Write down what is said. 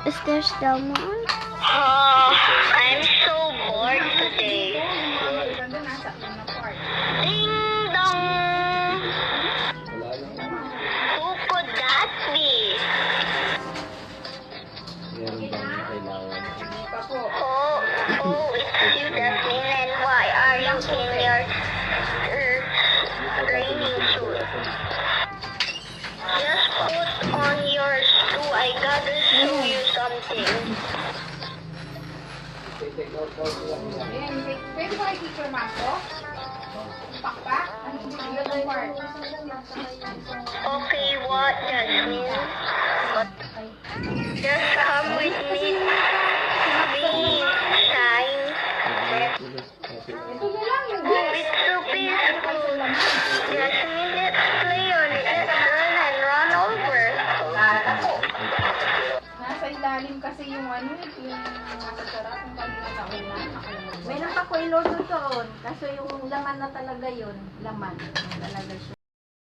Is there still more? I'm so bored today. Ding dong! Who could that be? Oh, it's you, Jasmine, and why are you in your training suit? Just put on yours too. I gotta show you something. Pwede ba kayo pumasok? Pakpak? Ano yung part? Okay, what, Jasmine? Just come with me. Please, shine. Ito na lang yung Oh, it's so peaceful. Jasmine, let's play on it. Let's run and run over. Nasa ilalim kasi yung ano, yung nasa sarap, yung kanina na una. May napakuilo doon. Kaso yung laman na talaga yun. Laman. Talaga siya.